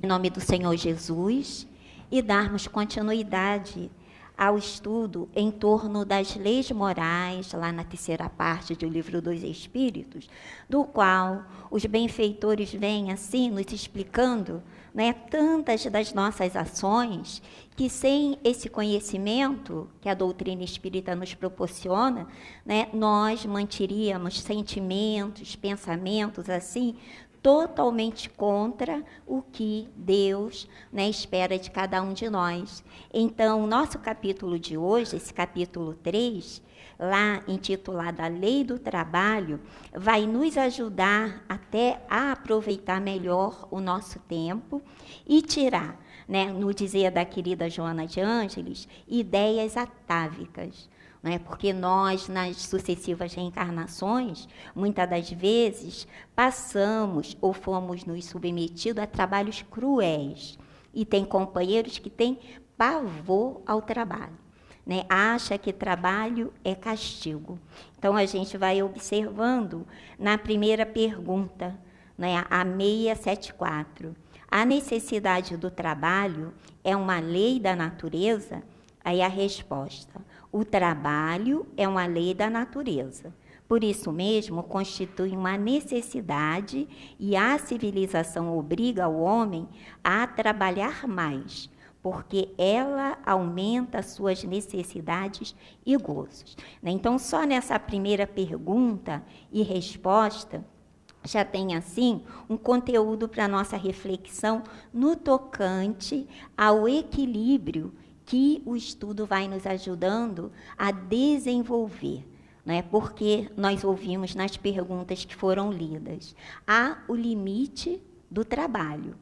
Em nome do Senhor Jesus, e darmos continuidade ao estudo em torno das leis morais, lá na terceira parte do Livro dos Espíritos, do qual os benfeitores vêm assim nos explicando, né, tantas das nossas ações, que sem esse conhecimento que a doutrina espírita nos proporciona, né, nós manteríamos sentimentos, pensamentos assim, totalmente contra o que Deus, né, espera de cada um de nós. Então, o nosso capítulo de hoje, esse capítulo 3, lá intitulado A Lei do Trabalho, vai nos ajudar até a aproveitar melhor o nosso tempo e tirar, né, no dizer da querida Joana de Ângeles, ideias atávicas. Porque nós, nas sucessivas reencarnações, muitas das vezes, passamos ou fomos nos submetidos a trabalhos cruéis. E tem companheiros que têm pavor ao trabalho, né? Acha que trabalho é castigo. Então, a gente vai observando na primeira pergunta, né, a 674. A necessidade do trabalho é uma lei da natureza? Aí a resposta: o trabalho é uma lei da natureza. Por isso mesmo, constitui uma necessidade e a civilização obriga o homem a trabalhar mais, porque ela aumenta suas necessidades e gozos. Então, só nessa primeira pergunta e resposta, já tem, assim, um conteúdo para a nossa reflexão no tocante ao equilíbrio que o estudo vai nos ajudando a desenvolver, né? Porque nós ouvimos nas perguntas que foram lidas, há o limite do trabalho,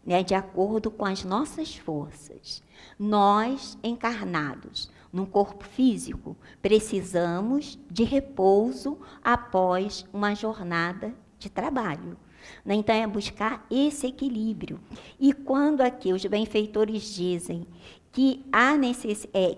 né? De acordo com as nossas forças. Nós, encarnados num corpo físico, precisamos de repouso após uma jornada de trabalho. Então, é buscar esse equilíbrio. E quando aqui os benfeitores dizem que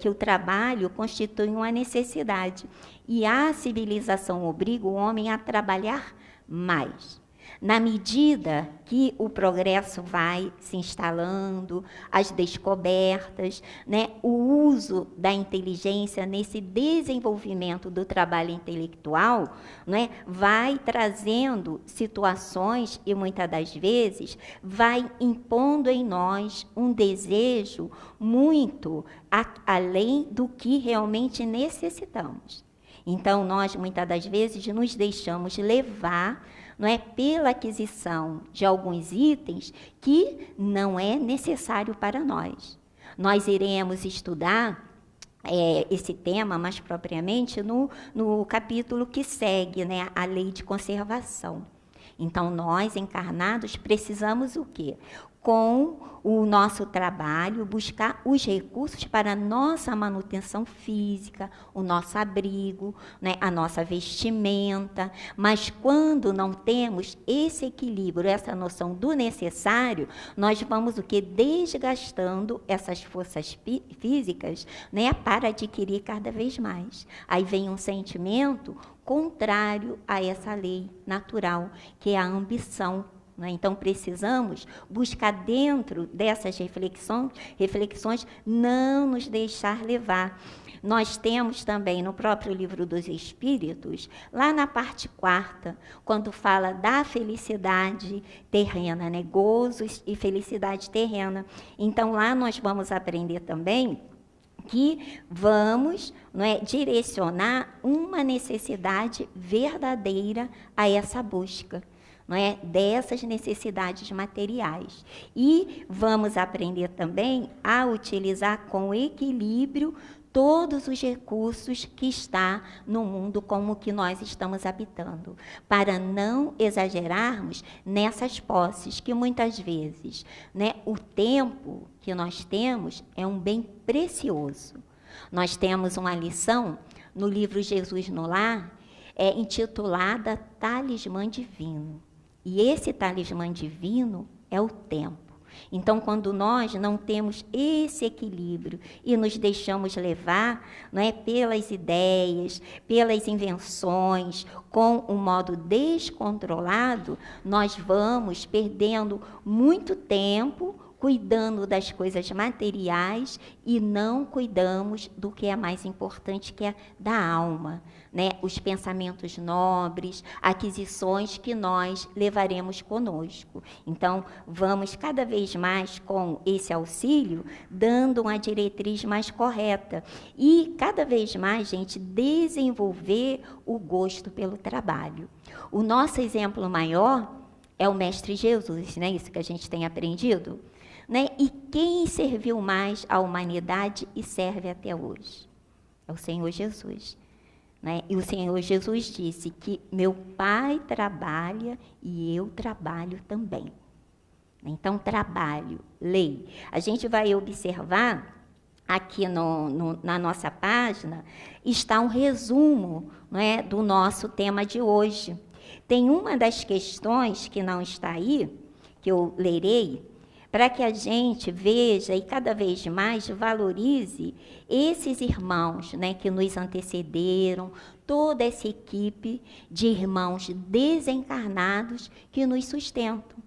o trabalho constitui uma necessidade e a civilização obriga o homem a trabalhar mais. Na medida que o progresso vai se instalando, as descobertas, né, o uso da inteligência nesse desenvolvimento do trabalho intelectual, né, vai trazendo situações e muitas das vezes vai impondo em nós um desejo muito além do que realmente necessitamos. Então, nós muitas das vezes nos deixamos levar, não é, pela aquisição de alguns itens que não é necessário para nós. Nós iremos estudar esse tema mais propriamente no capítulo que segue, né, a lei de conservação. Então, nós, encarnados, precisamos o quê? Com o nosso trabalho, buscar os recursos para a nossa manutenção física, o nosso abrigo, né, a nossa vestimenta. Mas quando não temos esse equilíbrio, essa noção do necessário, nós vamos o quê? Desgastando essas forças físicas, né, para adquirir cada vez mais. Aí vem um sentimento contrário a essa lei natural, que é a ambição. Então, precisamos buscar dentro dessas reflexões não nos deixar levar. Nós temos também no próprio Livro dos Espíritos, lá na parte 4ª, quando fala da felicidade terrena, né? Gozos e felicidade terrena. Então, lá nós vamos aprender também que vamos, não é, direcionar uma necessidade verdadeira a essa busca, não é, dessas necessidades materiais. E vamos aprender também a utilizar com equilíbrio todos os recursos que está no mundo como que nós estamos habitando, para não exagerarmos nessas posses que muitas vezes, né, o tempo que nós temos é um bem precioso. Nós temos uma lição no livro Jesus no Lar, intitulada Talismã Divino. E esse talismã divino é o tempo. Então, quando nós não temos esse equilíbrio e nos deixamos levar, não é, pelas ideias, pelas invenções, com um modo descontrolado, nós vamos perdendo muito tempo cuidando das coisas materiais e não cuidamos do que é mais importante, que é da alma, né? Os pensamentos nobres, aquisições que nós levaremos conosco. Então, vamos cada vez mais com esse auxílio, dando uma diretriz mais correta e cada vez mais, gente, desenvolver o gosto pelo trabalho. O nosso exemplo maior é o Mestre Jesus, né? Isso que a gente tem aprendido. Né? E quem serviu mais à humanidade e serve até hoje? É o Senhor Jesus. Né? E o Senhor Jesus disse que meu Pai trabalha e eu trabalho também. Então, trabalho, lei. A gente vai observar, aqui na nossa página, está um resumo, né, do nosso tema de hoje. Tem uma das questões que não está aí, que eu lerei, para que a gente veja e cada vez mais valorize esses irmãos, né, que nos antecederam, toda essa equipe de irmãos desencarnados que nos sustentam.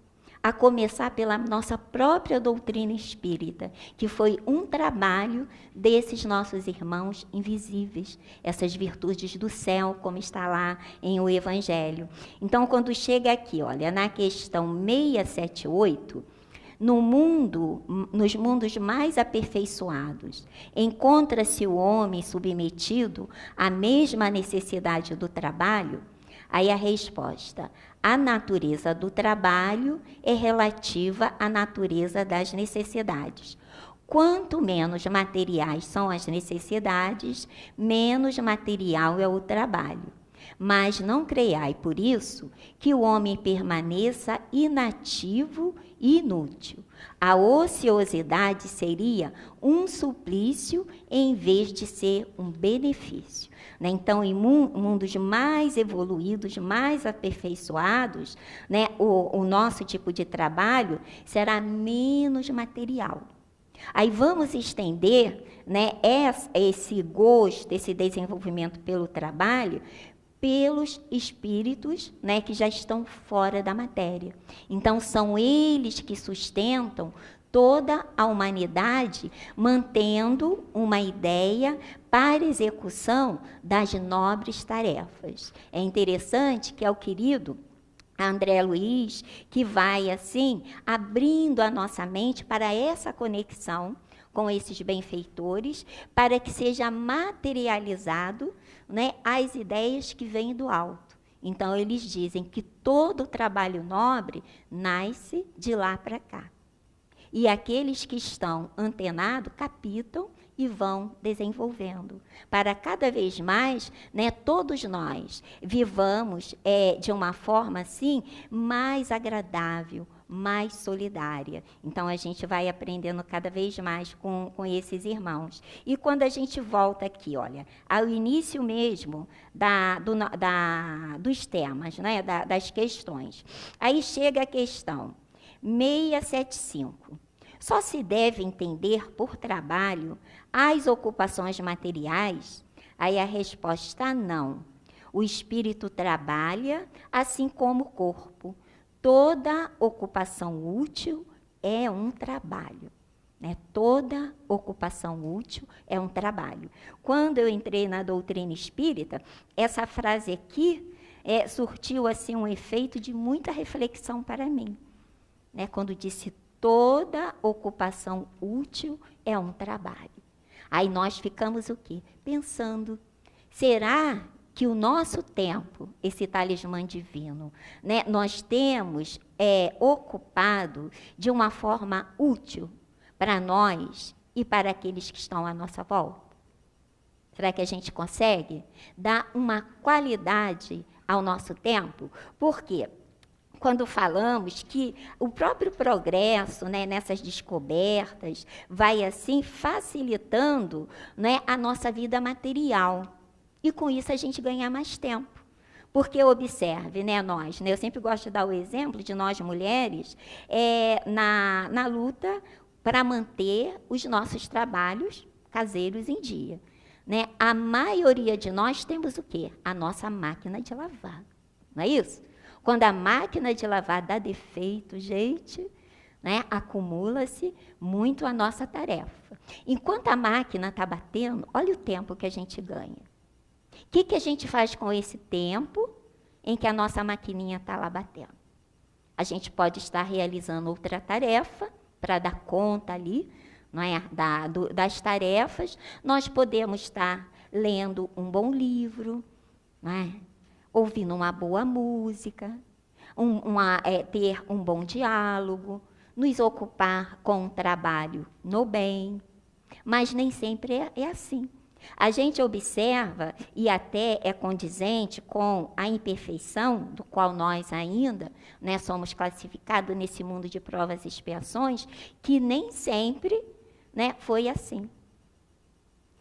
A começar pela nossa própria doutrina espírita, que foi um trabalho desses nossos irmãos invisíveis, essas virtudes do céu, como está lá em o Evangelho. Então, quando chega aqui, olha, na questão 678, nos mundos mais aperfeiçoados, encontra-se o homem submetido à mesma necessidade do trabalho? Aí a resposta: a natureza do trabalho é relativa à natureza das necessidades. Quanto menos materiais são as necessidades, menos material é o trabalho. Mas não creiai por isso que o homem permaneça inativo e inútil. A ociosidade seria um suplício em vez de ser um benefício. Né? Então, em mundos mais evoluídos, mais aperfeiçoados, né, o nosso tipo de trabalho será menos material. Aí vamos estender, né, esse gosto, esse desenvolvimento pelo trabalho, pelos espíritos, né, que já estão fora da matéria. Então, são eles que sustentam toda a humanidade, mantendo uma ideia para execução das nobres tarefas. É interessante que é o querido André Luiz que vai, assim, abrindo a nossa mente para essa conexão com esses benfeitores, para que seja materializado, né, as ideias que vêm do alto. Então, eles dizem que todo trabalho nobre nasce de lá para cá. E aqueles que estão antenados captam e vão desenvolvendo. Para cada vez mais, né, todos nós vivamos de uma forma assim mais agradável, mais solidária. Então, a gente vai aprendendo cada vez mais com esses irmãos. E quando a gente volta aqui, olha, ao início mesmo dos temas, né, das questões, aí chega a questão 675. Só se deve entender por trabalho as ocupações materiais? Aí a resposta: não. O espírito trabalha assim como o corpo. Toda ocupação útil é um trabalho. Né? Toda ocupação útil é um trabalho. Quando eu entrei na doutrina espírita, essa frase aqui surtiu assim, um efeito de muita reflexão para mim. Né? Quando disse: toda ocupação útil é um trabalho. Aí nós ficamos o quê? Pensando, será que o nosso tempo, esse talismã divino, né, nós temos ocupado de uma forma útil para nós e para aqueles que estão à nossa volta? Será que a gente consegue dar uma qualidade ao nosso tempo? Por quê? Quando falamos que o próprio progresso, né, nessas descobertas vai assim facilitando, né, a nossa vida material. E com isso a gente ganha mais tempo. Porque observe, né, nós, né, eu sempre gosto de dar o exemplo de nós mulheres na luta para manter os nossos trabalhos caseiros em dia. Né? A maioria de nós temos o quê? A nossa máquina de lavar, não é isso? Quando a máquina de lavar dá defeito, gente, né, acumula-se muito a nossa tarefa. Enquanto a máquina está batendo, olha o tempo que a gente ganha. O que a gente faz com esse tempo em que a nossa maquininha está lá batendo? A gente pode estar realizando outra tarefa para dar conta ali, não é, das tarefas. Nós podemos estar lendo um bom livro, não é? Ouvindo uma boa música, ter um bom diálogo, nos ocupar com um trabalho no bem, mas nem sempre é assim. A gente observa, e até é condizente com a imperfeição, do qual nós ainda, né, somos classificados nesse mundo de provas e expiações, que nem sempre, né, foi assim.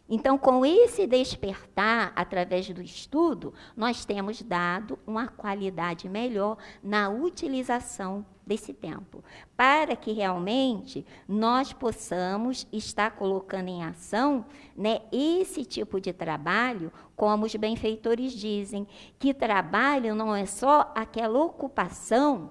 Então, com esse despertar, através do estudo, nós temos dado uma qualidade melhor na utilização desse tempo, para que realmente nós possamos estar colocando em ação, né, esse tipo de trabalho, como os benfeitores dizem, que trabalho não é só aquela ocupação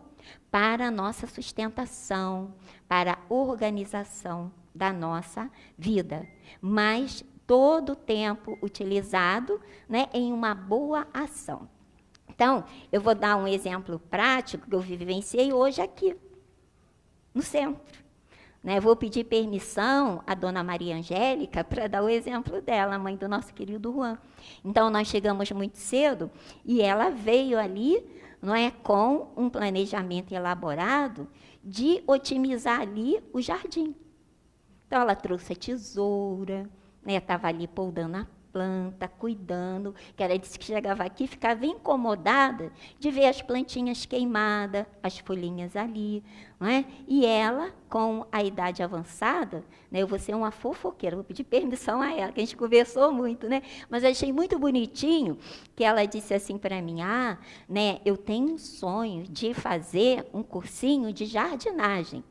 para a nossa sustentação, para a organização da nossa vida, mas todo o tempo utilizado, né, em uma boa ação. Então, eu vou dar um exemplo prático que eu vivenciei hoje aqui, no centro. Né, vou pedir permissão à dona Maria Angélica para dar o exemplo dela, a mãe do nosso querido Juan. Então, nós chegamos muito cedo e ela veio ali, não é, com um planejamento elaborado de otimizar ali o jardim. Então, ela trouxe a tesoura, estava ali podando a planta, cuidando, que ela disse que chegava aqui e ficava incomodada de ver as plantinhas queimadas, as folhinhas ali, não é? E ela, com a idade avançada, né, eu vou ser uma fofoqueira, vou pedir permissão a ela, que a gente conversou muito, né? Mas eu achei muito bonitinho que ela disse assim para mim, né, eu tenho um sonho de fazer um cursinho de jardinagem.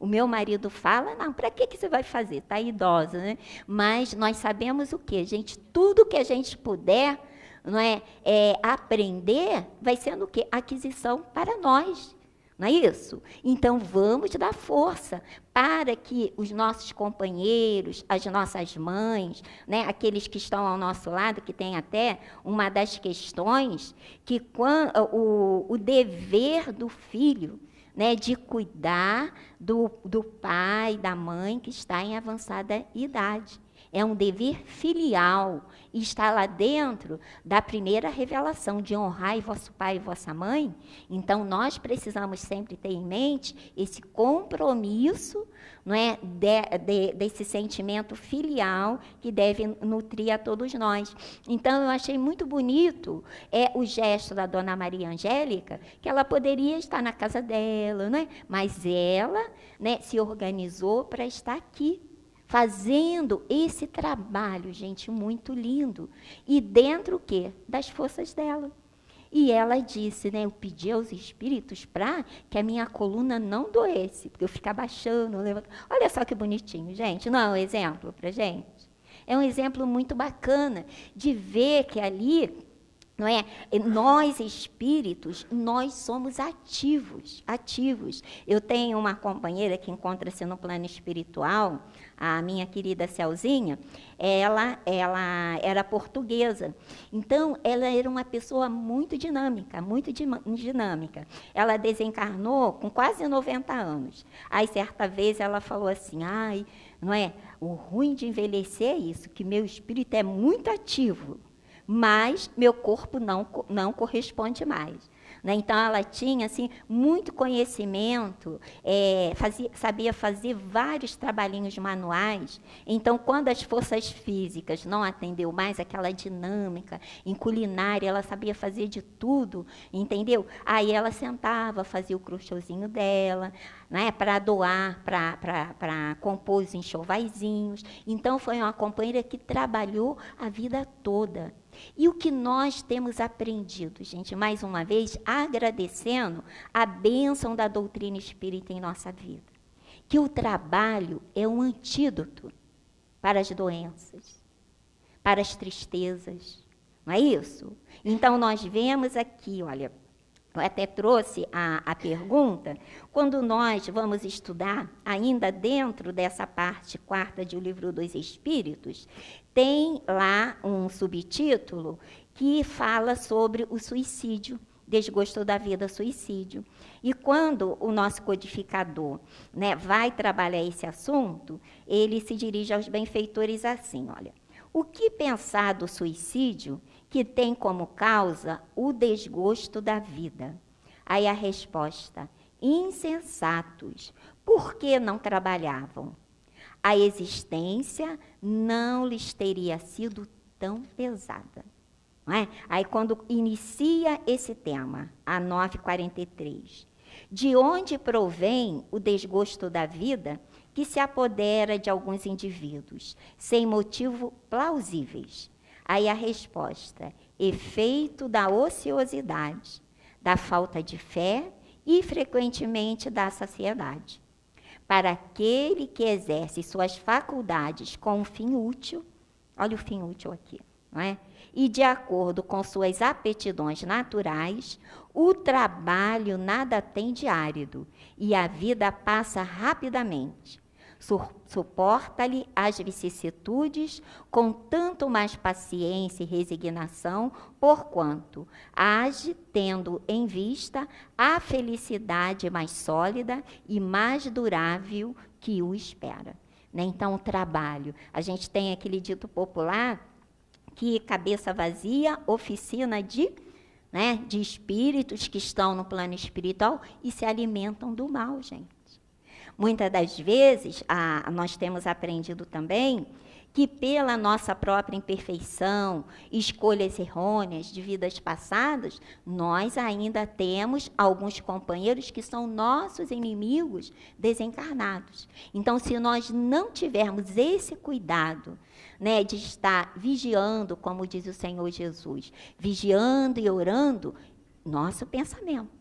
O meu marido fala, não, para que você vai fazer? Está idosa, né? Mas nós sabemos o quê, gente? Tudo que a gente puder, não é, aprender, vai sendo o quê? Aquisição para nós. Não é isso? Então, vamos dar força para que os nossos companheiros, as nossas mães, né, aqueles que estão ao nosso lado, que tem até uma das questões, que o dever do filho, né, de cuidar do pai, da mãe que está em avançada idade. É um dever filial e está lá dentro da primeira revelação de honrar vosso pai e vossa mãe. Então, nós precisamos sempre ter em mente esse compromisso, não é, desse sentimento filial que deve nutrir a todos nós. Então, eu achei muito bonito o gesto da dona Maria Angélica, que ela poderia estar na casa dela, não é? Mas ela, né, se organizou para estar aqui, fazendo esse trabalho, gente, muito lindo. E dentro o quê? Das forças dela. E ela disse, né, eu pedi aos espíritos para que a minha coluna não doesse, porque eu ficava baixando, levantando. Olha só que bonitinho, gente. Não é um exemplo para gente? É um exemplo muito bacana de ver que ali, não é? Nós, espíritos, nós somos ativos. Eu tenho uma companheira que encontra-se no plano espiritual, a minha querida Celzinha, ela era portuguesa. Então, ela era uma pessoa muito dinâmica. Ela desencarnou com quase 90 anos. Aí, certa vez, ela falou assim, não é? O ruim de envelhecer é isso, que meu espírito é muito ativo, mas meu corpo não corresponde mais. Né? Então, ela tinha assim, muito conhecimento, sabia fazer vários trabalhinhos manuais. Então, quando as forças físicas não atendeu mais aquela dinâmica, em culinária, ela sabia fazer de tudo, entendeu? Aí ela sentava, fazia o crochôzinho dela, né, para doar, para compor os enxovaizinhos. Então, foi uma companheira que trabalhou a vida toda. E o que nós temos aprendido, gente, mais uma vez, agradecendo a bênção da doutrina espírita em nossa vida, que o trabalho é um antídoto para as doenças, para as tristezas, não é isso? Então, nós vemos aqui, olha, eu até trouxe a pergunta, quando nós vamos estudar, ainda dentro dessa parte quarta de O Livro dos Espíritos, tem lá um subtítulo que fala sobre o suicídio, desgosto da vida, suicídio. E quando o nosso codificador, né, vai trabalhar esse assunto, ele se dirige aos benfeitores assim, olha, o que pensar do suicídio que tem como causa o desgosto da vida? Aí a resposta, insensatos, por que não trabalhavam? A existência não lhes teria sido tão pesada. Não é? Aí quando inicia esse tema, a 943, de onde provém o desgosto da vida que se apodera de alguns indivíduos, sem motivo plausíveis? Aí a resposta, efeito da ociosidade, da falta de fé e, frequentemente, da saciedade. Para aquele que exerce suas faculdades com um fim útil, olha o fim útil aqui, não é? E de acordo com suas aptidões naturais, o trabalho nada tem de árido e a vida passa rapidamente. Suporta-lhe as vicissitudes com tanto mais paciência e resignação, porquanto age tendo em vista a felicidade mais sólida e mais durável que o espera. Né? Então, o trabalho. A gente tem aquele dito popular que cabeça vazia, oficina de espíritos que estão no plano espiritual e se alimentam do mal, gente. Muitas das vezes, nós temos aprendido também que pela nossa própria imperfeição, escolhas errôneas de vidas passadas, nós ainda temos alguns companheiros que são nossos inimigos desencarnados. Então, se nós não tivermos esse cuidado, né, de estar vigiando, como diz o Senhor Jesus, vigiando e orando, nosso pensamento,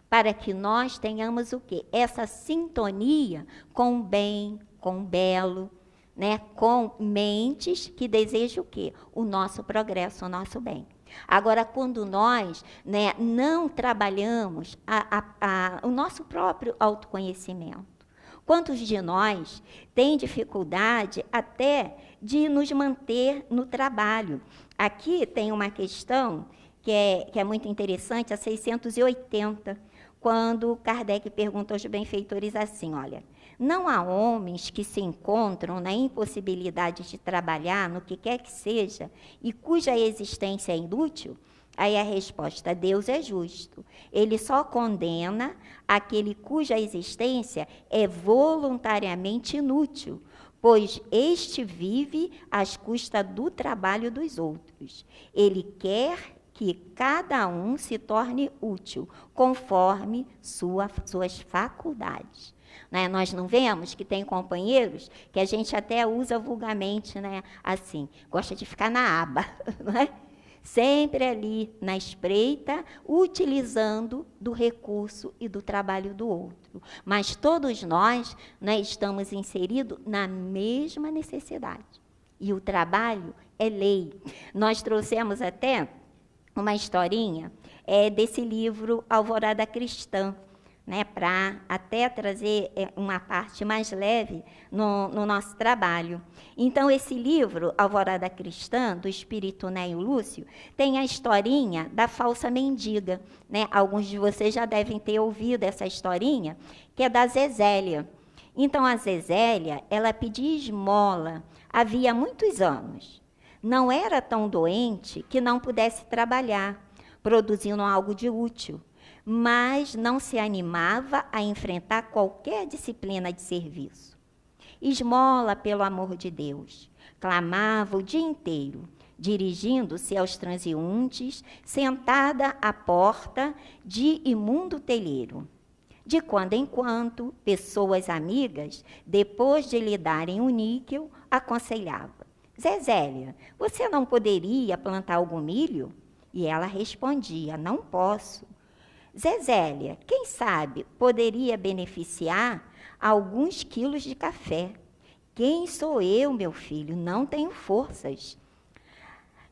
para que nós tenhamos o quê? Essa sintonia com o bem, com o belo, né? Com mentes que desejam o quê? O nosso progresso, o nosso bem. Agora, quando nós, né, não trabalhamos o nosso próprio autoconhecimento, quantos de nós têm dificuldade até de nos manter no trabalho? Aqui tem uma questão que é muito interessante, a 680, quando Kardec pergunta aos benfeitores assim, olha, não há homens que se encontram na impossibilidade de trabalhar no que quer que seja e cuja existência é inútil? Aí a resposta, Deus é justo. Ele só condena aquele cuja existência é voluntariamente inútil, pois este vive às custas do trabalho dos outros. Ele quer que cada um se torne útil, conforme suas faculdades. Né? Nós não vemos que tem companheiros que a gente até usa vulgarmente, né? Assim, gosta de ficar na aba, não é? Sempre ali na espreita, utilizando do recurso e do trabalho do outro. Mas todos nós, né, estamos inseridos na mesma necessidade. E o trabalho é lei. Nós trouxemos até uma historinha desse livro Alvorada Cristã, né, para até trazer uma parte mais leve no nosso trabalho. Então, esse livro, Alvorada Cristã, do espírito Néio Lúcio, tem a historinha da falsa mendiga. Né? Alguns de vocês já devem ter ouvido essa historinha, que é da Zezélia. Então, a Zezélia, ela pedia esmola havia muitos anos. Não era tão doente que não pudesse trabalhar, produzindo algo de útil, mas não se animava a enfrentar qualquer disciplina de serviço. Esmola, pelo amor de Deus, clamava o dia inteiro, dirigindo-se aos transeuntes, sentada à porta de imundo telheiro. De quando em quando, pessoas amigas, depois de lhe darem o níquel, aconselhava: Zezélia, você não poderia plantar algum milho? E ela respondia: não posso. Zezélia, quem sabe poderia beneficiar alguns quilos de café. Quem sou eu, meu filho? Não tenho forças.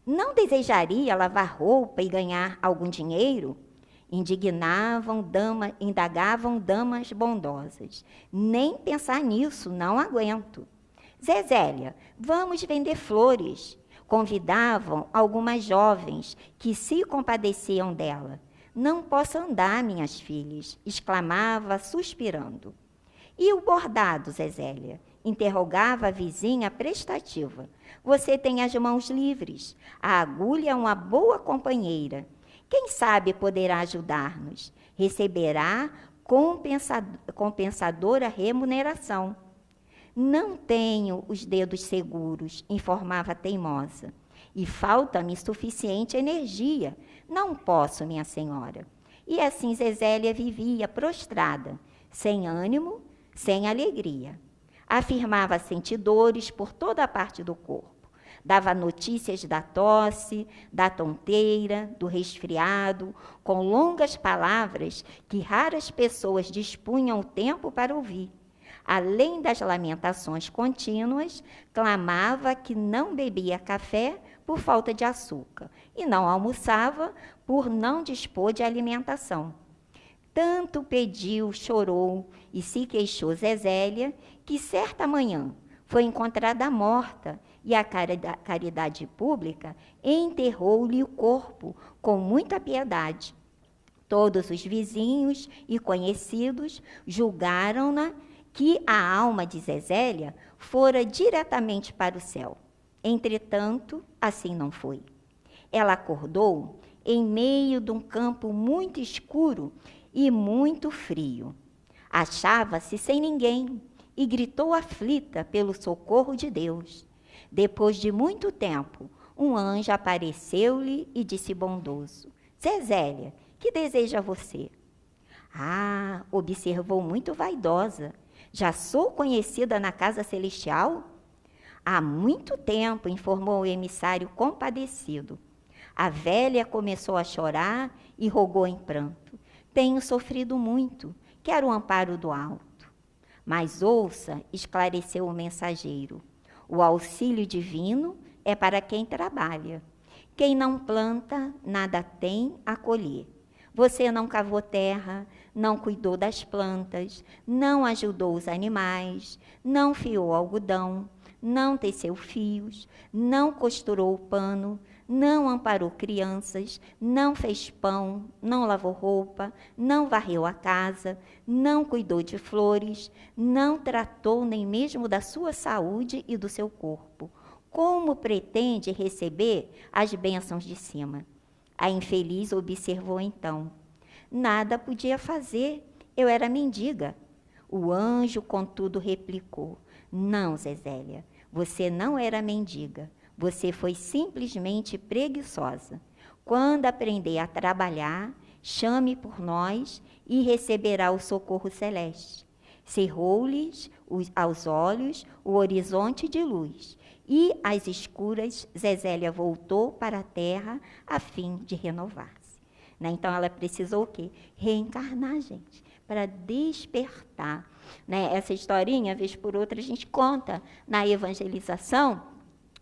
Não desejaria lavar roupa e ganhar algum dinheiro? Indagavam damas bondosas. Nem pensar nisso, não aguento. Zezélia, vamos vender flores. Convidavam algumas jovens que se compadeciam dela. Não posso andar, minhas filhas, exclamava, suspirando. E o bordado, Zezélia? Interrogava a vizinha prestativa. Você tem as mãos livres. A agulha é uma boa companheira. Quem sabe poderá ajudar-nos. Receberá compensadora remuneração. Não tenho os dedos seguros, informava a teimosa. E falta-me suficiente energia. Não posso, minha senhora. E assim Zezélia vivia prostrada, sem ânimo, sem alegria. Afirmava sentir dores por toda a parte do corpo. Dava notícias da tosse, da tonteira, do resfriado, com longas palavras que raras pessoas dispunham o tempo para ouvir. Além das lamentações contínuas, clamava que não bebia café por falta de açúcar e não almoçava por não dispor de alimentação. Tanto pediu, chorou e se queixou Zezélia que certa manhã foi encontrada morta e a caridade pública enterrou-lhe o corpo com muita piedade. Todos os vizinhos e conhecidos julgaram-na que a alma de Zezélia fora diretamente para o céu. Entretanto, assim não foi. Ela acordou em meio de um campo muito escuro e muito frio. Achava-se sem ninguém e gritou aflita pelo socorro de Deus. Depois de muito tempo, um anjo apareceu-lhe e disse bondoso: Zezélia, que deseja você? Ah, observou muito vaidosa. Já sou conhecida na casa celestial? Há muito tempo, informou o emissário compadecido. A velha começou a chorar e rogou em pranto. Tenho sofrido muito, quero o amparo do alto. Mas ouça, esclareceu o mensageiro, o auxílio divino é para quem trabalha. Quem não planta, nada tem a colher. Você não cavou terra, não cuidou das plantas, não ajudou os animais, não fiou algodão, não teceu fios, não costurou o pano, não amparou crianças, não fez pão, não lavou roupa, não varreu a casa, não cuidou de flores, não tratou nem mesmo da sua saúde e do seu corpo. Como pretende receber as bênçãos de cima? A infeliz observou então. Nada podia fazer, eu era mendiga. O anjo, contudo, replicou. Não, Zezélia, você não era mendiga. Você foi simplesmente preguiçosa. Quando aprender a trabalhar, chame por nós e receberá o socorro celeste. Cerrou-lhes aos olhos o horizonte de luz. E às escuras, Zezélia voltou para a terra a fim de renovar-se. Né? Então, ela precisou o quê? Reencarnar, gente, para despertar. Né? Essa historinha, vez por outra, a gente conta na evangelização,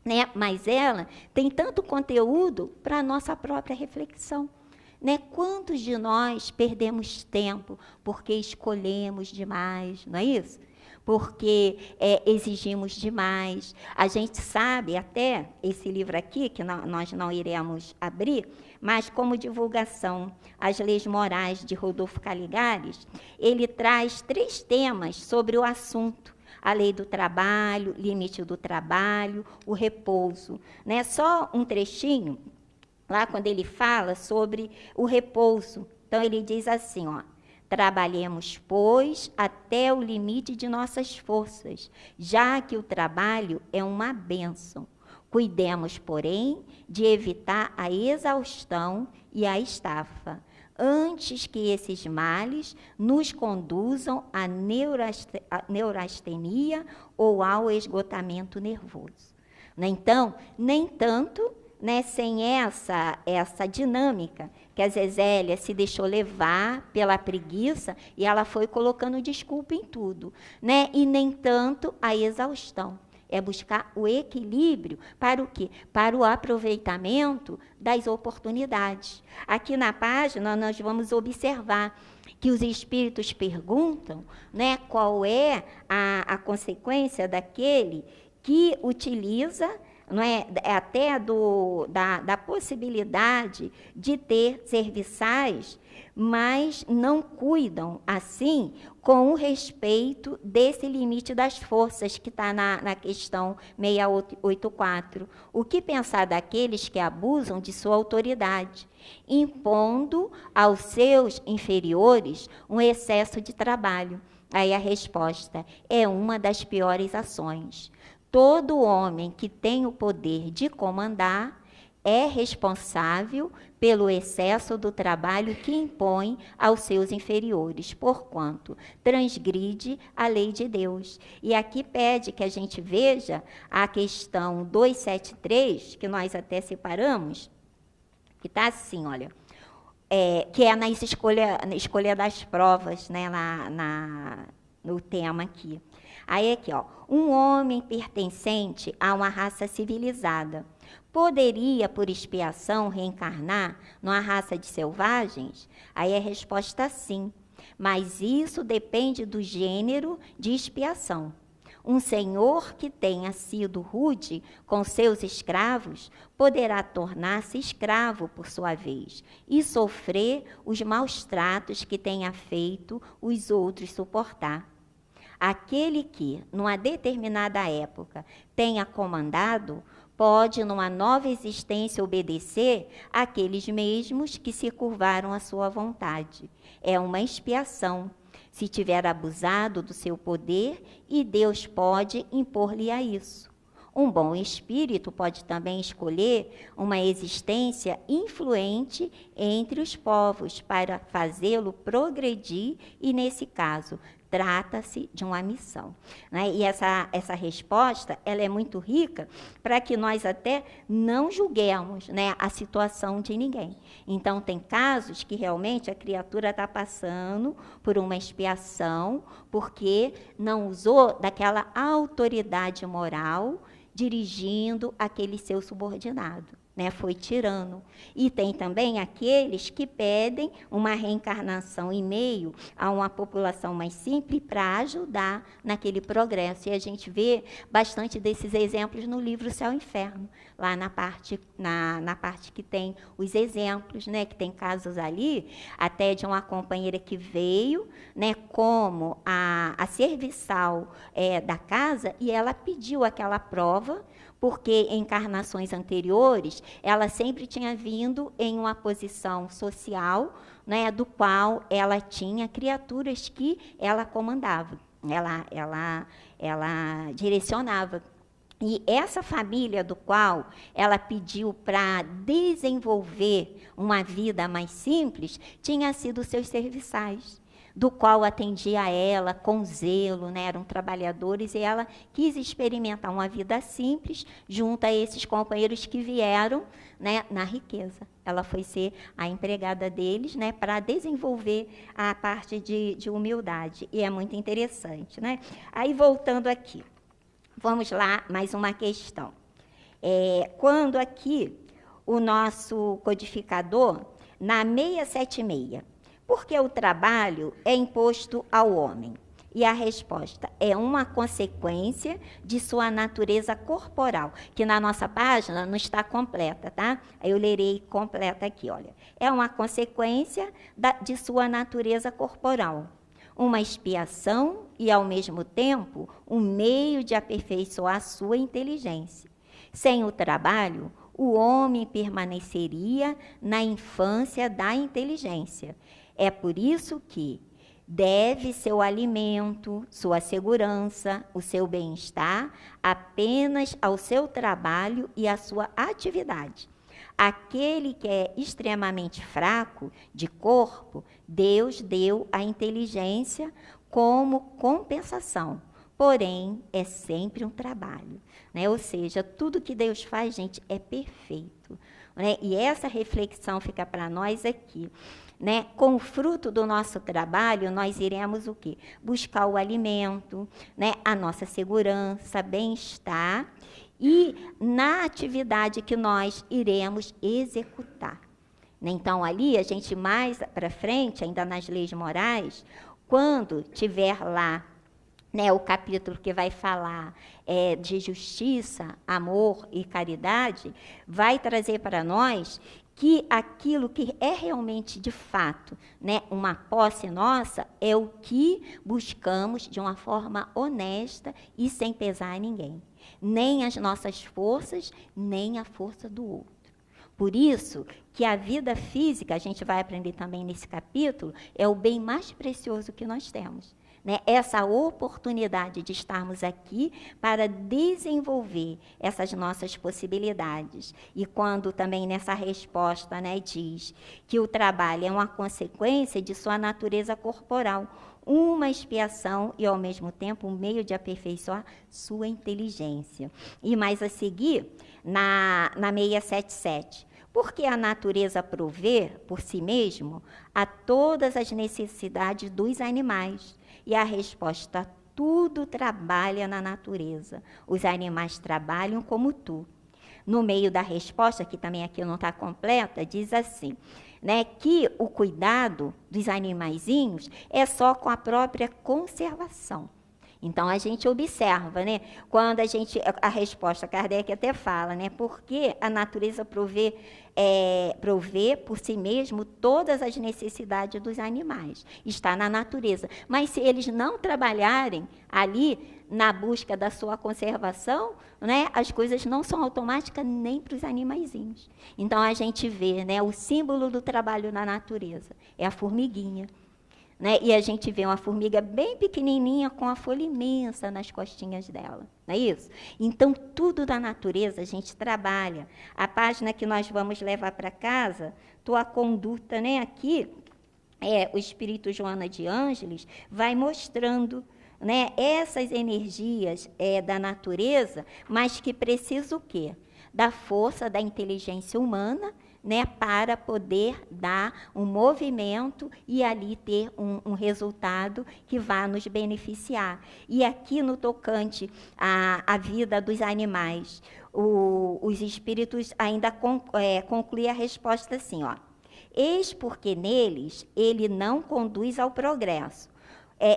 né? Mas ela tem tanto conteúdo para a nossa própria reflexão. Né? Quantos de nós perdemos tempo porque escolhemos demais, não é isso? Porque exigimos demais. A gente sabe até, esse livro aqui, que nós não iremos abrir, mas como divulgação, As Leis Morais, de Rodolfo Caligares, ele traz 3 temas sobre o assunto. A lei do trabalho, limite do trabalho, o repouso. Né? Só um trechinho, lá quando ele fala sobre o repouso. Então, ele diz assim, ó, trabalhemos, pois, até o limite de nossas forças, já que o trabalho é uma bênção. Cuidemos, porém, de evitar a exaustão e a estafa. antes que esses males nos conduzam à neurastenia ou ao esgotamento nervoso. Então, nem tanto, né, sem essa dinâmica, que a Zélia se deixou levar pela preguiça e ela foi colocando desculpa em tudo, né, e nem tanto a exaustão. É buscar o equilíbrio para o quê? Para o aproveitamento das oportunidades. Aqui na página nós vamos observar que os espíritos perguntam, né, qual é a consequência daquele que utiliza, não é, até da possibilidade de ter serviçais, mas não cuidam, assim, com o respeito desse limite das forças que está na questão 684. O que pensar daqueles que abusam de sua autoridade, impondo aos seus inferiores um excesso de trabalho? Aí a resposta é uma das piores ações. Todo homem que tem o poder de comandar é responsável pelo excesso do trabalho que impõe aos seus inferiores, porquanto transgride a lei de Deus. E aqui pede que a gente veja a questão 273, que nós até separamos, que está assim, olha, que é na escolha das provas, né, no tema aqui. Aí aqui, ó, um homem pertencente a uma raça civilizada poderia, por expiação, reencarnar numa raça de selvagens? Aí a resposta sim, mas isso depende do gênero de expiação. Um senhor que tenha sido rude com seus escravos poderá tornar-se escravo por sua vez e sofrer os maus tratos que tenha feito os outros suportar. Aquele que, numa determinada época, tenha comandado, pode, numa nova existência, obedecer àqueles mesmos que se curvaram à sua vontade. É uma expiação, se tiver abusado do seu poder, e Deus pode impor-lhe a isso. Um bom espírito pode também escolher uma existência influente entre os povos para fazê-lo progredir e, nesse caso, trata-se de uma missão. Né? E essa resposta ela é muito rica para que nós até não julguemos, né, a situação de ninguém. Então, tem casos que realmente a criatura está passando por uma expiação porque não usou daquela autoridade moral dirigindo aquele seu subordinado, né? Foi tirano. E tem também aqueles que pedem uma reencarnação em meio a uma população mais simples para ajudar naquele progresso. E a gente vê bastante desses exemplos no livro Céu e Inferno, lá na parte que tem os exemplos, né? Que tem casos ali, até de uma companheira que veio, né, como a serviçal da casa, e ela pediu aquela prova, porque em encarnações anteriores, ela sempre tinha vindo em uma posição social, né, do qual ela tinha criaturas que ela comandava, ela direcionava. E essa família do qual ela pediu para desenvolver uma vida mais simples, tinha sido seus serviçais, do qual atendia a ela com zelo, né? Eram trabalhadores, e ela quis experimentar uma vida simples junto a esses companheiros que vieram, né, na riqueza. Ela foi ser a empregada deles, né, para desenvolver a parte de humildade, e é muito interessante, né? Aí, voltando aqui, vamos lá, mais uma questão. Quando aqui o nosso codificador, na 676, porque o trabalho é imposto ao homem? E a resposta é uma consequência de sua natureza corporal, que na nossa página não está completa, tá? Eu lerei completa aqui, olha. É uma consequência de sua natureza corporal, uma expiação e, ao mesmo tempo, um meio de aperfeiçoar sua inteligência. Sem o trabalho, o homem permaneceria na infância da inteligência. É por isso que deve seu alimento, sua segurança, o seu bem-estar apenas ao seu trabalho e à sua atividade. Aquele que é extremamente fraco de corpo, Deus deu a inteligência como compensação. Porém, é sempre um trabalho, né? Ou seja, tudo que Deus faz, gente, é perfeito, né? E essa reflexão fica para nós aqui, né? Com o fruto do nosso trabalho, nós iremos o quê? Buscar o alimento, né? A nossa segurança, bem-estar e na atividade que nós iremos executar. Então, ali, a gente mais para frente, ainda nas leis morais, quando tiver lá, né, o capítulo que vai falar de justiça, amor e caridade, vai trazer para nós que aquilo que é realmente, de fato, né, uma posse nossa, é o que buscamos de uma forma honesta e sem pesar a ninguém. Nem as nossas forças, nem a força do outro. Por isso que a vida física, a gente vai aprender também nesse capítulo, é o bem mais precioso que nós temos. Né? Essa oportunidade de estarmos aqui para desenvolver essas nossas possibilidades. E quando também nessa resposta, né, diz que o trabalho é uma consequência de sua natureza corporal, uma expiação e, ao mesmo tempo, um meio de aperfeiçoar sua inteligência. E mais a seguir, na 677, porque a natureza provê, por si mesmo, a todas as necessidades dos animais. E a resposta, tudo trabalha na natureza. Os animais trabalham como tu. No meio da resposta, que também aqui não está completa, diz assim, né, que o cuidado dos animaizinhos é só com a própria conservação. Então, a gente observa, né, quando a resposta, Kardec até fala, né, porque a natureza provê por si mesmo todas as necessidades dos animais. Está na natureza. Mas se eles não trabalharem ali na busca da sua conservação, né, as coisas não são automáticas nem para os animaizinhos. Então, a gente vê, né, o símbolo do trabalho na natureza. É a formiguinha. Né? E a gente vê uma formiga bem pequenininha com a folha imensa nas costinhas dela, não é isso? Então, tudo da natureza a gente trabalha. A página que nós vamos levar para casa, tua conduta, né? Aqui, o Espírito Joana de Ângeles vai mostrando, né, essas energias da natureza, mas que precisa o quê? Da força da inteligência humana, né, para poder dar um movimento e ali ter um resultado que vá nos beneficiar. E aqui no tocante à vida dos animais, os espíritos ainda concluem a resposta assim, ó. Eis porque neles ele não conduz ao progresso,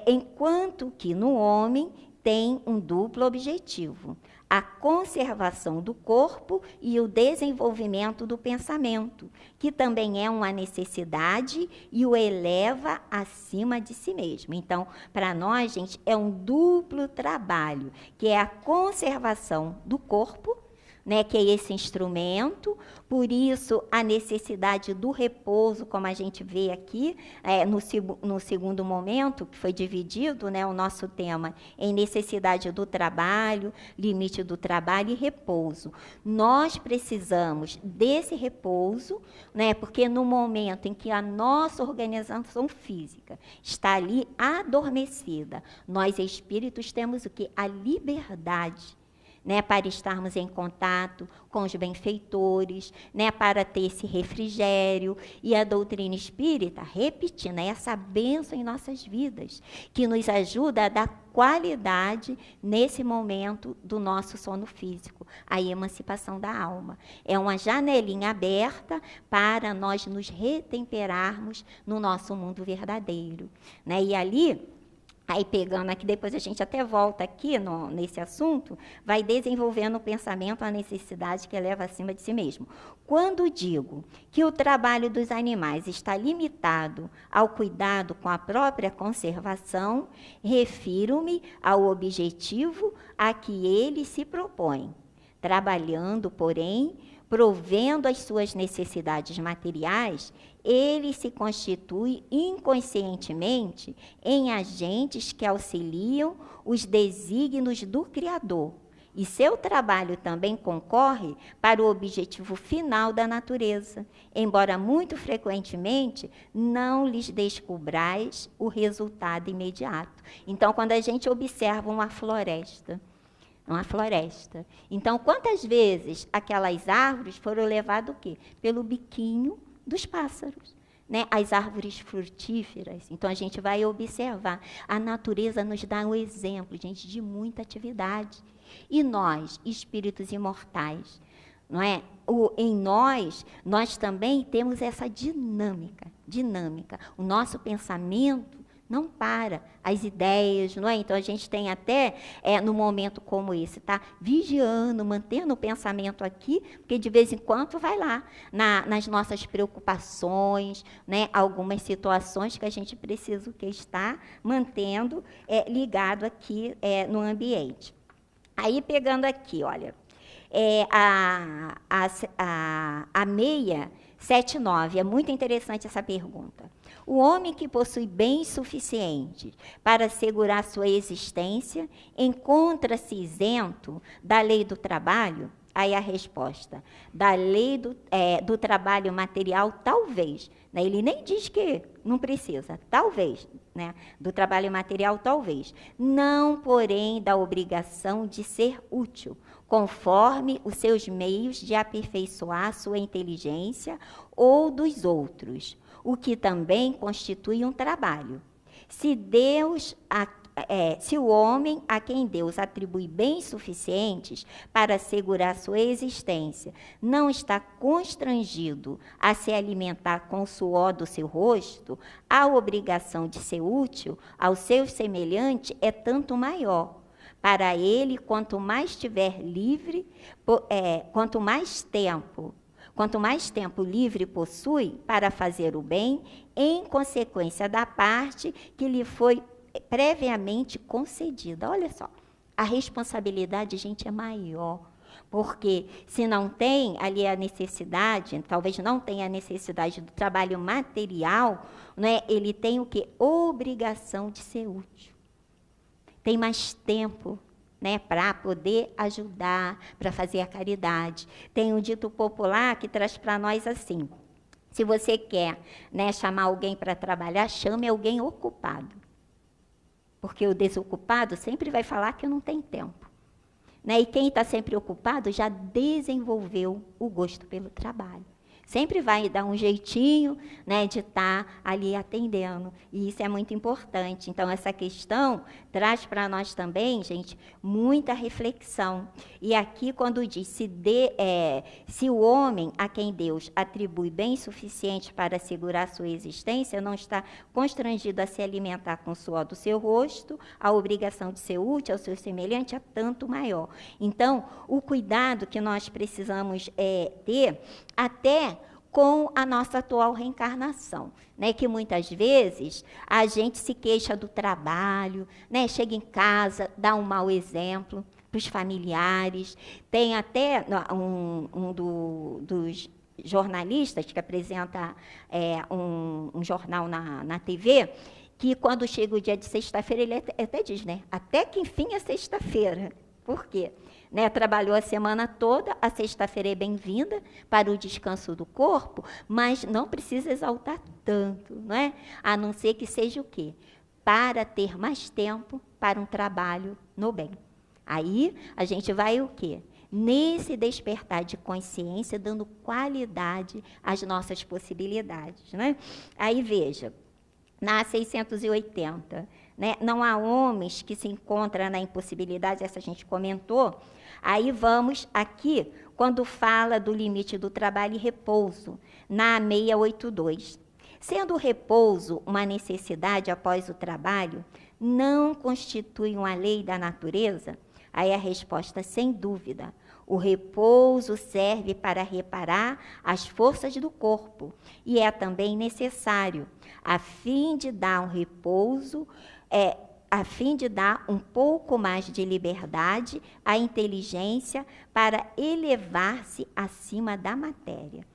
enquanto que no homem tem um duplo objetivo: a conservação do corpo e o desenvolvimento do pensamento, que também é uma necessidade e o eleva acima de si mesmo. Então, para nós, gente, é um duplo trabalho, que é a conservação do corpo, né, que é esse instrumento, por isso a necessidade do repouso, como a gente vê aqui, no segundo momento, que foi dividido, né, o nosso tema em necessidade do trabalho, limite do trabalho e repouso. Nós precisamos desse repouso, né, porque no momento em que a nossa organização física está ali adormecida, nós espíritos temos o quê? A liberdade, né, para estarmos em contato com os benfeitores, né, para ter esse refrigério. E a doutrina espírita, repetindo, é essa bênção em nossas vidas, que nos ajuda a dar qualidade nesse momento do nosso sono físico, a emancipação da alma. É uma janelinha aberta para nós nos retemperarmos no nosso mundo verdadeiro, né? E ali, aí pegando aqui, depois a gente até volta aqui nesse assunto, vai desenvolvendo o pensamento, a necessidade que eleva acima de si mesmo. Quando digo que o trabalho dos animais está limitado ao cuidado com a própria conservação, refiro-me ao objetivo a que ele se propõe, trabalhando, porém, provendo as suas necessidades materiais, ele se constitui inconscientemente em agentes que auxiliam os desígnios do Criador e seu trabalho também concorre para o objetivo final da natureza, embora muito frequentemente não lhes descubrais o resultado imediato. Então, quando a gente observa uma floresta, então, quantas vezes aquelas árvores foram levadas o quê? Pelo biquinho dos pássaros, né? As árvores frutíferas. Então, a gente vai observar. A natureza nos dá um exemplo, gente, de muita atividade. E nós, espíritos imortais, não é? Em nós também temos essa dinâmica. O nosso pensamento não para, as ideias, não é? Então, a gente tem até, no momento como esse, tá? Vigiando, mantendo o pensamento aqui, porque de vez em quando vai lá, nas nossas preocupações, né? Algumas situações que a gente precisa estar mantendo ligado aqui no ambiente. Aí, pegando aqui, olha, a 679, é muito interessante essa pergunta. O homem que possui bens suficientes para assegurar sua existência encontra-se isento da lei do trabalho? Aí a resposta, da lei do trabalho material, talvez. Né? Ele nem diz que não precisa, talvez. Né? Do trabalho material, talvez. Não, porém, da obrigação de ser útil, conforme os seus meios de aperfeiçoar sua inteligência ou dos outros, o que também constitui um trabalho. Se o homem a quem Deus atribui bens suficientes para assegurar sua existência não está constrangido a se alimentar com o suor do seu rosto, a obrigação de ser útil ao seu semelhante é tanto maior. Para ele, quanto mais tiver livre, quanto mais tempo livre possui para fazer o bem, em consequência da parte que lhe foi previamente concedida. Olha só, a responsabilidade, gente, é maior. Porque se não tem ali a necessidade, talvez não tenha a necessidade do trabalho material, né, ele tem o quê? Obrigação de ser útil. Tem mais tempo, né, para poder ajudar, para fazer a caridade. Tem um dito popular que traz para nós assim: se você quer, né, chamar alguém para trabalhar, chame alguém ocupado. Porque o desocupado sempre vai falar que não tem tempo. Né? E quem está sempre ocupado já desenvolveu o gosto pelo trabalho. Sempre vai dar um jeitinho, né, de estar ali atendendo. E isso é muito importante. Então, essa questão traz para nós também, gente, muita reflexão. E aqui, quando diz, se o homem a quem Deus atribui bens suficientes para assegurar sua existência não está constrangido a se alimentar com o suor do seu rosto, a obrigação de ser útil ao seu semelhante é tanto maior. Então, o cuidado que nós precisamos ter até com a nossa atual reencarnação, né? Que muitas vezes a gente se queixa do trabalho, né? Chega em casa, dá um mau exemplo para os familiares. Tem até dos jornalistas que apresenta um jornal na TV, que quando chega o dia de sexta-feira, ele até diz, né? Até que enfim é sexta-feira. Por quê? Né, trabalhou a semana toda, a sexta-feira é bem-vinda para o descanso do corpo, mas não precisa exaltar tanto, não é? A não ser que seja o quê? Para ter mais tempo para um trabalho no bem. Aí a gente vai o quê? Nesse despertar de consciência, dando qualidade às nossas possibilidades, né? Aí veja, na 680, né, não há homens que se encontram na impossibilidade, essa a gente comentou. Aí vamos aqui, quando fala do limite do trabalho e repouso, na 682. Sendo o repouso uma necessidade após o trabalho, não constitui uma lei da natureza? Aí a resposta, sem dúvida. O repouso serve para reparar as forças do corpo e é também necessário, a fim de dar um repouso, a fim de dar um pouco mais de liberdade à inteligência para elevar-se acima da matéria.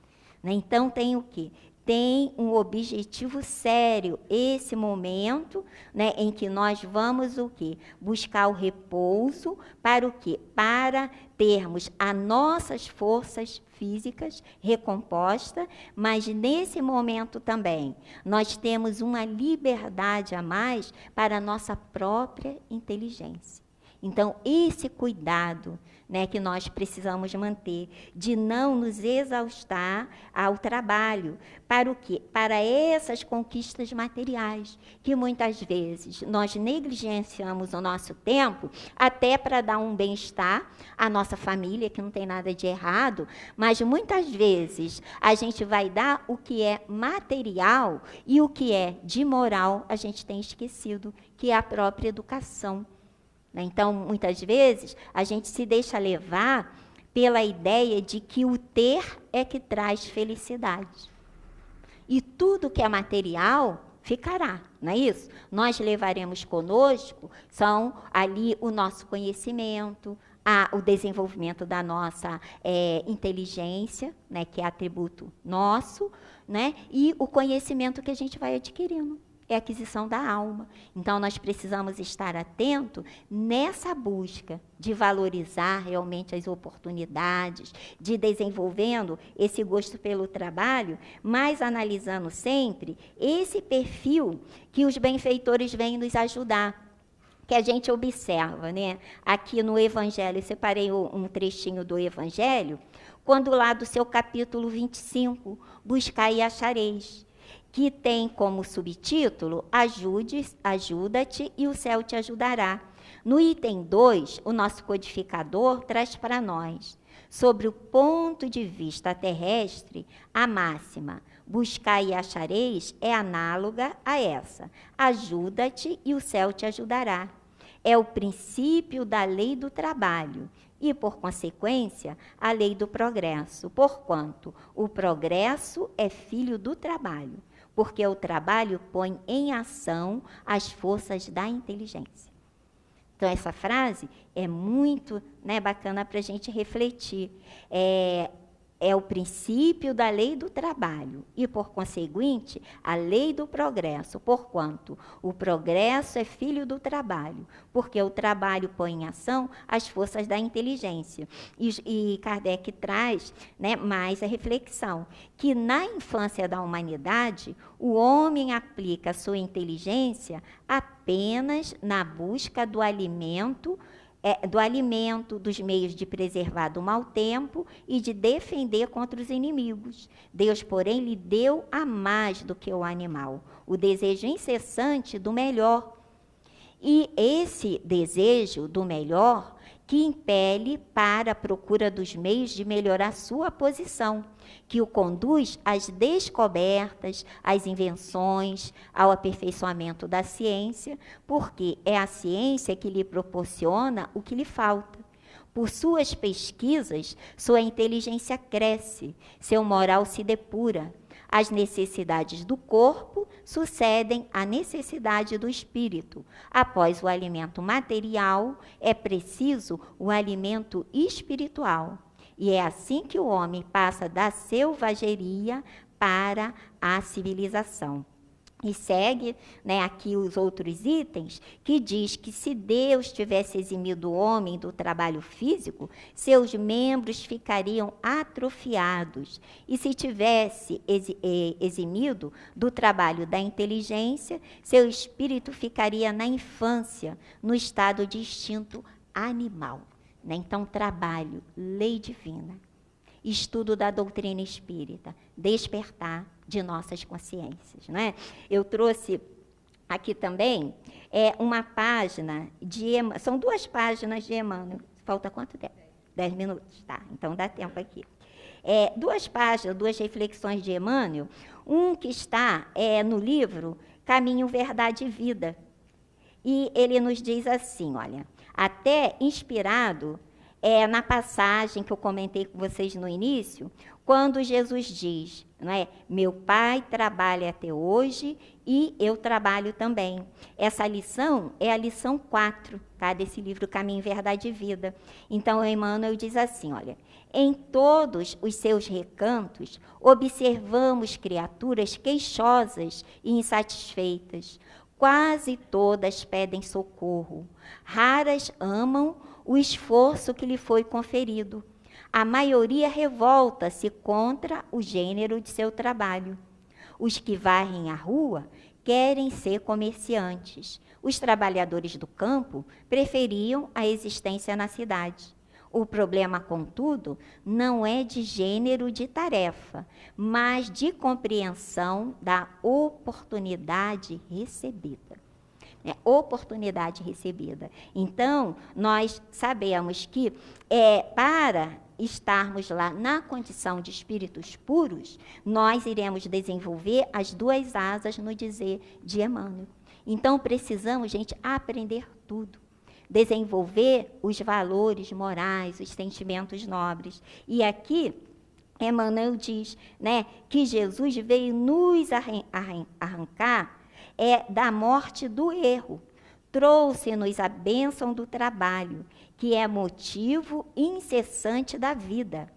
Né? Então, tem o quê? tem um objetivo sério, esse momento, né, em que nós vamos o quê? Buscar o repouso para o quê? Para termos as nossas forças físicas recompostas, mas nesse momento também nós temos uma liberdade a mais para a nossa própria inteligência. Então, esse cuidado, né, que nós precisamos manter, de não nos exaustar ao trabalho, para o quê? Para essas conquistas materiais, que muitas vezes nós negligenciamos o nosso tempo, até para dar um bem-estar à nossa família, que não tem nada de errado, mas muitas vezes a gente vai dar o que é material e o que é de moral, a gente tem esquecido, que é a própria educação. Então, muitas vezes, a gente se deixa levar pela ideia de que o ter é que traz felicidade. E tudo que é material ficará, não é isso? Nós levaremos conosco, são ali o nosso conhecimento, o desenvolvimento da nossa inteligência, né, que é atributo nosso, né, e o conhecimento que a gente vai adquirindo. É a aquisição da alma. Então, nós precisamos estar atentos nessa busca de valorizar realmente as oportunidades, de desenvolvendo esse gosto pelo trabalho, mas analisando sempre esse perfil que os benfeitores vêm nos ajudar, que a gente observa, né? Aqui no Evangelho, eu separei um trechinho do Evangelho, quando lá do seu capítulo 25, buscai e achareis, que tem como subtítulo, ajuda-te e o céu te ajudará. No item 2, o nosso codificador traz para nós, sobre o ponto de vista terrestre, a máxima, buscai e achareis, é análoga a essa, ajuda-te e o céu te ajudará. É o princípio da lei do trabalho e, por consequência, a lei do progresso, porquanto o progresso é filho do trabalho, porque o trabalho põe em ação as forças da inteligência. Então, essa frase é muito, né, bacana para a gente refletir. É o princípio da lei do trabalho e, por conseguinte, a lei do progresso, porquanto o progresso é filho do trabalho, porque o trabalho põe em ação as forças da inteligência. E Kardec traz, né, mais a reflexão, que na infância da humanidade, o homem aplica a sua inteligência apenas na busca do alimento, dos meios de preservar do mau tempo e de defender contra os inimigos. Deus, porém, lhe deu a mais do que o animal, o desejo incessante do melhor. E esse desejo do melhor que impele para a procura dos meios de melhorar sua posição, que o conduz às descobertas, às invenções, ao aperfeiçoamento da ciência, porque é a ciência que lhe proporciona o que lhe falta. Por suas pesquisas, sua inteligência cresce, seu moral se depura. As necessidades do corpo sucedem à necessidade do espírito. Após o alimento material, é preciso o alimento espiritual. E é assim que o homem passa da selvageria para a civilização. E segue, né, aqui os outros itens, que diz que se Deus tivesse eximido o homem do trabalho físico, seus membros ficariam atrofiados. E se tivesse eximido do trabalho da inteligência, seu espírito ficaria na infância, no estado de instinto animal. Né? Então, trabalho, lei divina, estudo da doutrina espírita, despertar de nossas consciências. Né? Eu trouxe aqui também uma página são 2 páginas de Emmanuel. Falta quanto tempo? 10 minutos? Tá, então dá tempo aqui. 2 páginas, 2 reflexões de Emmanuel, um que está no livro Caminho, Verdade e Vida. E ele nos diz assim, olha, até inspirado na passagem que eu comentei com vocês no início, quando Jesus diz, não é? Meu Pai trabalha até hoje e eu trabalho também. Essa lição é a lição 4, tá? Desse livro Caminho, Verdade e Vida. Então, Emmanuel diz assim, olha, em todos os seus recantos, observamos criaturas queixosas e insatisfeitas. Quase todas pedem socorro. Raras amam o esforço que lhe foi conferido. A maioria revolta-se contra o gênero de seu trabalho. Os que varrem a rua querem ser comerciantes. Os trabalhadores do campo preferiam a existência na cidade. O problema, contudo, não é de gênero de tarefa, mas de compreensão da oportunidade recebida. Oportunidade recebida. Então, nós sabemos que para estarmos lá na condição de espíritos puros, nós iremos desenvolver as 2 asas no dizer de Emmanuel. Então, precisamos, gente, aprender tudo. Desenvolver os valores morais, os sentimentos nobres. E aqui, Emmanuel diz, né, que Jesus veio nos arrancar da morte do erro. Trouxe-nos a bênção do trabalho, que é motivo incessante da vida.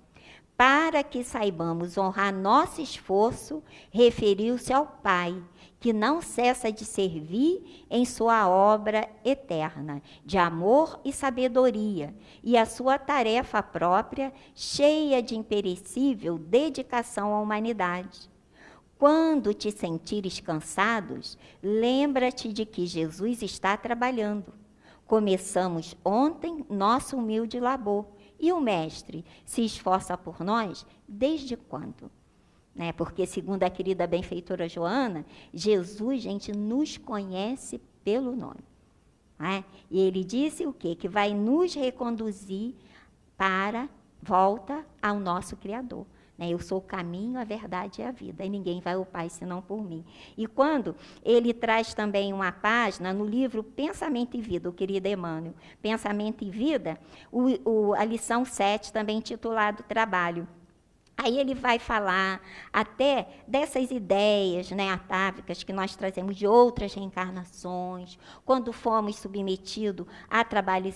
Para que saibamos honrar nosso esforço, referiu-se ao Pai, que não cessa de servir em sua obra eterna, de amor e sabedoria, e a sua tarefa própria, cheia de imperecível dedicação à humanidade. Quando te sentires cansados, lembra-te de que Jesus está trabalhando. Começamos ontem nosso humilde labor, e o Mestre se esforça por nós desde quando? Porque, segundo a querida benfeitora Joana, Jesus, gente, nos conhece pelo nome. E ele disse o quê? Que vai nos reconduzir para volta ao nosso Criador. Eu sou o caminho, a verdade e a vida, e ninguém vai ao Pai senão por mim. E quando ele traz também uma página no livro Pensamento e Vida, o querido Emmanuel, Pensamento e Vida, a lição 7, também intitulado Trabalho. Aí ele vai falar até dessas ideias, atávicas que nós trazemos de outras reencarnações, quando fomos submetidos a trabalhos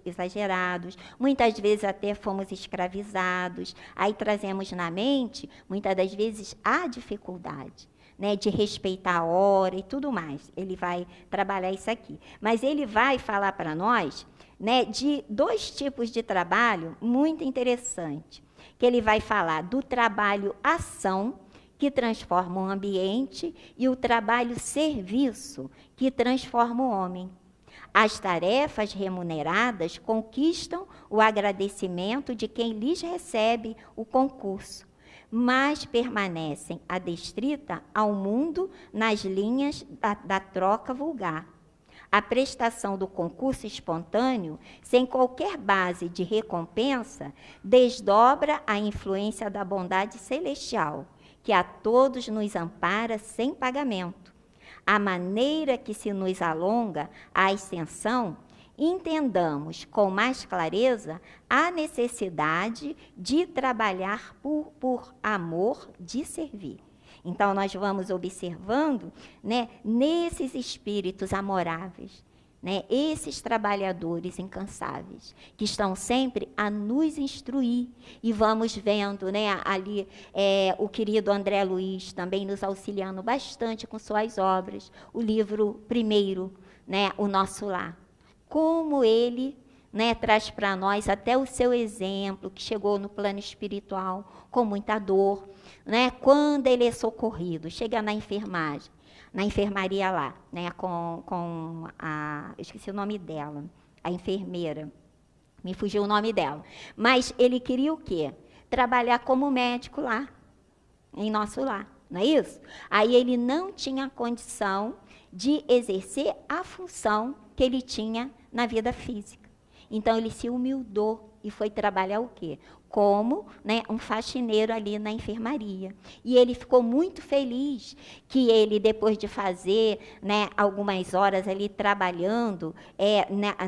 exagerados, muitas vezes até fomos escravizados, aí trazemos na mente, muitas das vezes, a dificuldade. De respeitar a hora e tudo mais. Ele vai trabalhar isso aqui. Mas ele vai falar para nós, de 2 tipos de trabalho muito interessantes. Que ele vai falar do trabalho ação, que transforma o ambiente, e o trabalho serviço, que transforma o homem. As tarefas remuneradas conquistam o agradecimento de quem lhes recebe o concurso, mas permanecem adstrita ao mundo nas linhas da troca vulgar. A prestação do concurso espontâneo, sem qualquer base de recompensa, desdobra a influência da bondade celestial, que a todos nos ampara sem pagamento. A maneira que se nos alonga a ascensão, entendamos com mais clareza a necessidade de trabalhar por amor de servir. Então, nós vamos observando, nesses espíritos amoráveis, esses trabalhadores incansáveis, que estão sempre a nos instruir. E vamos vendo, ali o querido André Luiz também nos auxiliando bastante com suas obras. O livro primeiro, O Nosso Lar. Como ele traz para nós até o seu exemplo, que chegou no plano espiritual com muita dor, quando ele é socorrido, chega na enfermagem, na enfermaria lá, com a, eu esqueci o nome dela, a enfermeira, me fugiu o nome dela, mas ele queria o quê? Trabalhar como médico lá, em nosso lar, não é isso? Aí ele não tinha condição de exercer a função que ele tinha na vida física. Então, ele se humildou e foi trabalhar o quê? Como, né, um faxineiro ali na enfermaria. E ele ficou muito feliz que ele, depois de fazer, né, algumas horas ali trabalhando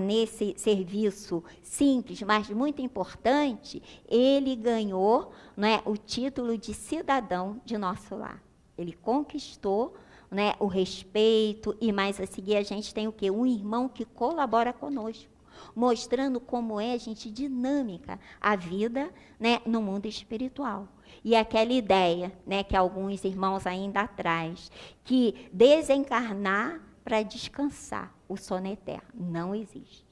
nesse serviço simples, mas muito importante, ele ganhou, né, o título de cidadão de nosso lar. Ele conquistou, né, o respeito, e mais a seguir a gente tem o quê? Um irmão que colabora conosco, mostrando como é, gente, dinâmica a vida, né, no mundo espiritual. E aquela ideia, né, que alguns irmãos ainda traz, que desencarnar para descansar, o sono eterno, não existe.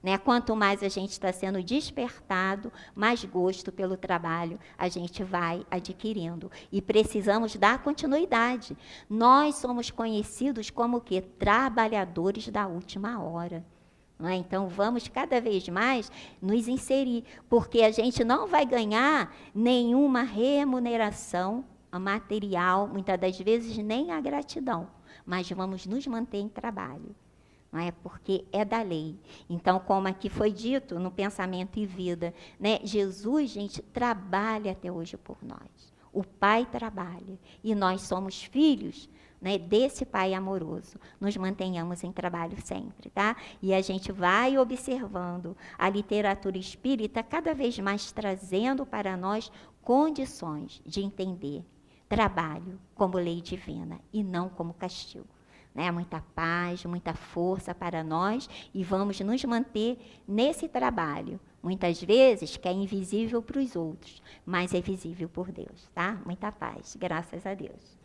Né? Quanto mais a gente está sendo despertado, mais gosto pelo trabalho a gente vai adquirindo. E precisamos dar continuidade. Nós somos conhecidos como o quê? Trabalhadores da última hora. Não é? Então, vamos cada vez mais nos inserir, porque a gente não vai ganhar nenhuma remuneração material, muitas das vezes nem a gratidão, mas vamos nos manter em trabalho. Não é? Porque é da lei. Então, como aqui foi dito no Pensamento e Vida, né? Jesus, gente, trabalha até hoje por nós. O Pai trabalha e nós somos filhos, né, desse Pai amoroso. Nos mantenhamos em trabalho sempre, tá? E a gente vai observando a literatura espírita cada vez mais trazendo para nós condições de entender trabalho como lei divina e não como castigo. Né, muita paz, muita força para nós e vamos nos manter nesse trabalho. Muitas vezes que é invisível para os outros, mas é visível por Deus, tá? Muita paz, graças a Deus.